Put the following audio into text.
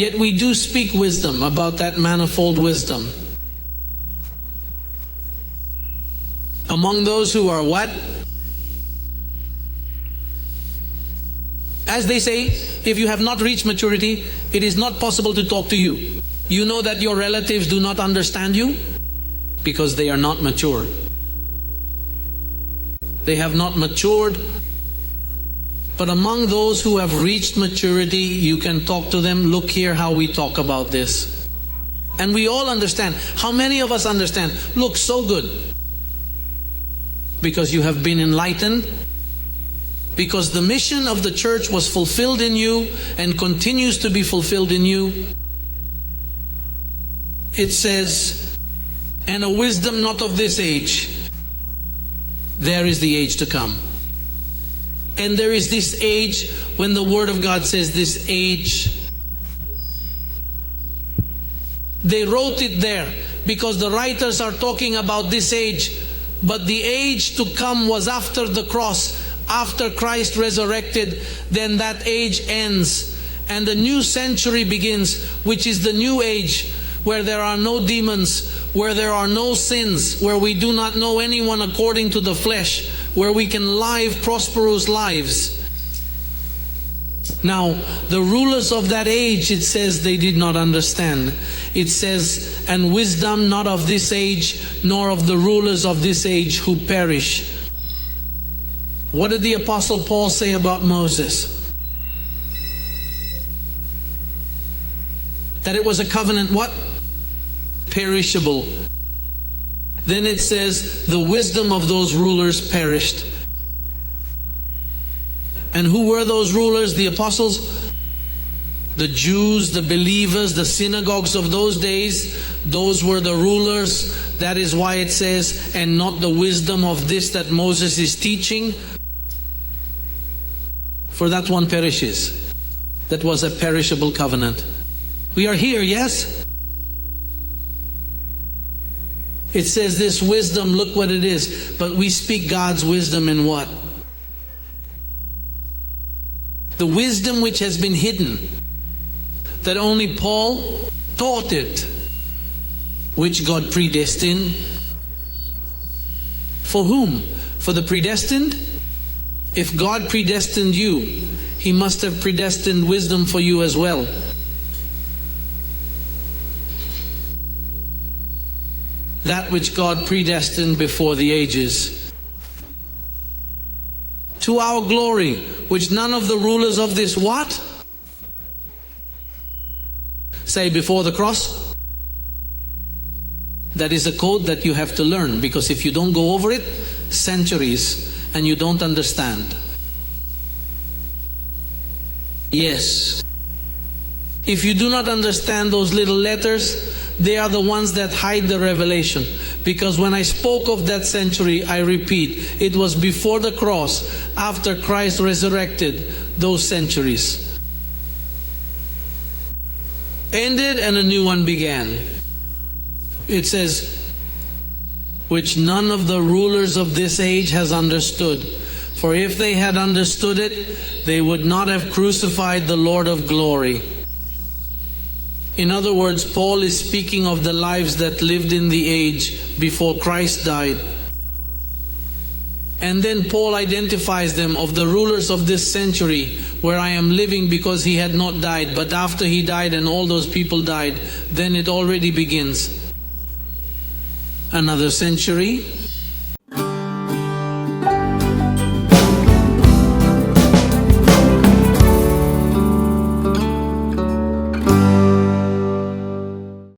Yet we do speak wisdom about that manifold wisdom. Among those who are what? As they say, if you have not reached maturity, it is not possible to talk to you. You know that your relatives do not understand you because they are not mature. They have not matured. But among those who have reached maturity, you can talk to them. Look here how we talk about this. And we all understand. How many of us understand? Look, so good. Because you have been enlightened. Because the mission of the church was fulfilled in you and continues to be fulfilled in you. It says, and a wisdom not of this age. There is the age to come. And there is this age when the Word of God says this age. They wrote it there because the writers are talking about this age. But the age to come was after the cross. After Christ resurrected, then that age ends. And the new century begins, which is the new age, where there are no demons, where there are no sins, where we do not know anyone according to the flesh, where we can live prosperous lives. Now, the rulers of that age, it says they did not understand. It says, and wisdom not of this age, nor of the rulers of this age who perish. What did the Apostle Paul say about Moses? That it was a covenant what? Perishable. Then it says, the wisdom of those rulers perished. And who were those rulers? The apostles? The Jews, the believers, the synagogues of those days. Those were the rulers. That is why it says, and not the wisdom of this that Moses is teaching. For that one perishes. That was a perishable covenant. We are here, yes? It says this wisdom, look what it is. But we speak God's wisdom in what? The wisdom which has been hidden. That only Paul taught it. Which God predestined. For whom? For the predestined? If God predestined you, He must have predestined wisdom for you as well. That which God predestined before the ages. To our glory, which none of the rulers of this what? Say before the cross. That is a code that you have to learn, because if you don't go over it, centuries, and you don't understand. Yes. If you do not understand those little letters, they are the ones that hide the revelation. Because when I spoke of that century, I repeat, it was before the cross, after Christ resurrected, those centuries ended and a new one began. It says, which none of the rulers of this age has understood. For if they had understood it, they would not have crucified the Lord of glory. In other words, Paul is speaking of the lives that lived in the age before Christ died. And then Paul identifies them of the rulers of this century where I am living, because he had not died. But after he died and all those people died, then it already begins. Another century,